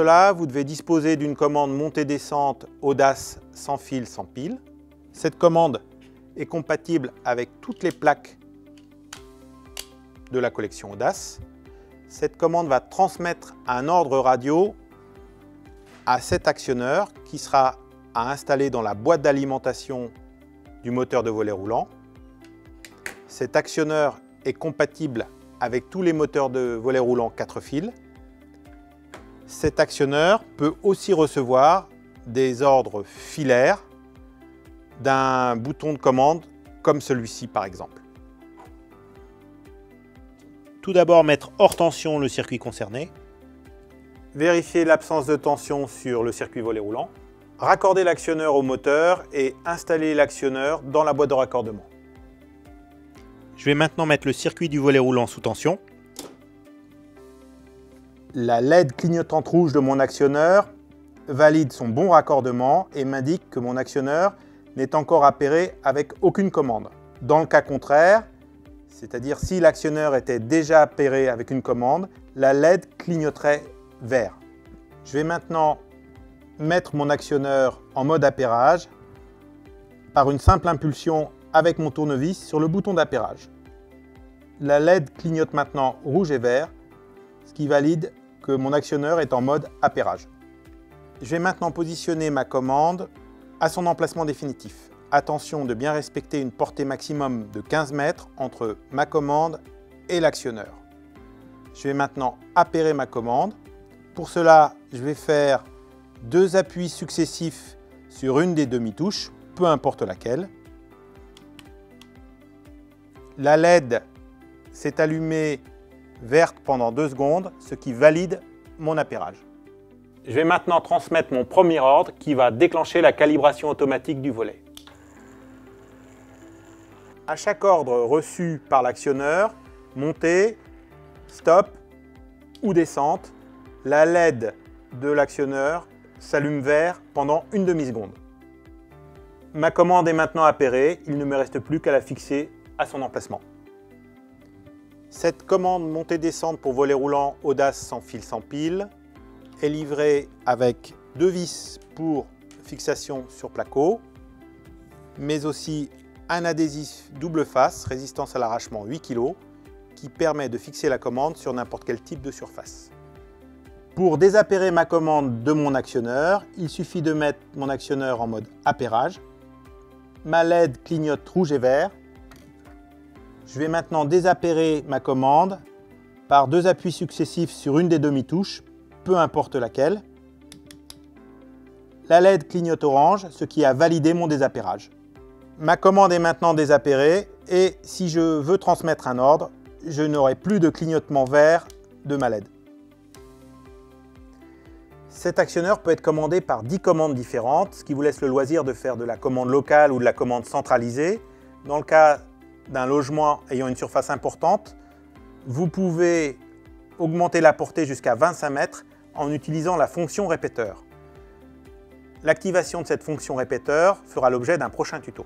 cela, vous devez disposer d'une commande montée-descente Audace sans fil, sans pile. Cette commande est compatible avec toutes les plaques de la collection Audace. Cette commande va transmettre un ordre radio à cet actionneur qui sera à installer dans la boîte d'alimentation du moteur de volet roulant. Cet actionneur est compatible avec tous les moteurs de volet roulant 4 fils. Cet actionneur peut aussi recevoir des ordres filaires d'un bouton de commande comme celui-ci par exemple. Tout d'abord, mettre hors tension le circuit concerné. Vérifier l'absence de tension sur le circuit volet roulant. Raccorder l'actionneur au moteur et installer l'actionneur dans la boîte de raccordement. Je vais maintenant mettre le circuit du volet roulant sous tension. La LED clignotante rouge de mon actionneur valide son bon raccordement et m'indique que mon actionneur n'est encore appairé avec aucune commande. Dans le cas contraire, c'est-à-dire si l'actionneur était déjà appairé avec une commande, la LED clignoterait vert. Je vais maintenant mettre mon actionneur en mode appairage par une simple impulsion avec mon tournevis sur le bouton d'appairage. La LED clignote maintenant rouge et vert, ce qui valide que mon actionneur est en mode appairage. Je vais maintenant positionner ma commande à son emplacement définitif. Attention de bien respecter une portée maximum de 15 mètres entre ma commande et l'actionneur. Je vais maintenant appairer ma commande. Pour cela, je vais faire 2 appuis successifs sur une des demi-touches, peu importe laquelle. La LED s'est allumée verte pendant 2 secondes, ce qui valide mon appairage. Je vais maintenant transmettre mon premier ordre qui va déclencher la calibration automatique du volet. À chaque ordre reçu par l'actionneur, montée, stop ou descente, la LED de l'actionneur s'allume vert pendant une demi-seconde. Ma commande est maintenant appairée, il ne me reste plus qu'à la fixer à son emplacement. Cette commande montée-descente pour volet roulant Audace sans fil, sans pile est livrée avec 2 vis pour fixation sur placo, mais aussi un adhésif double face, résistance à l'arrachement 8 kg, qui permet de fixer la commande sur n'importe quel type de surface. Pour désappairer ma commande de mon actionneur, il suffit de mettre mon actionneur en mode appairage. Ma LED clignote rouge et vert. Je vais maintenant désappairer ma commande par 2 appuis successifs sur une des demi-touches, peu importe laquelle. La LED clignote orange, ce qui a validé mon désappairage. Ma commande est maintenant désappairée et si je veux transmettre un ordre, je n'aurai plus de clignotement vert de ma LED. Cet actionneur peut être commandé par 10 commandes différentes, ce qui vous laisse le loisir de faire de la commande locale ou de la commande centralisée. Dans le cas d'un logement ayant une surface importante, vous pouvez augmenter la portée jusqu'à 25 mètres en utilisant la fonction répéteur. L'activation de cette fonction répéteur fera l'objet d'un prochain tuto.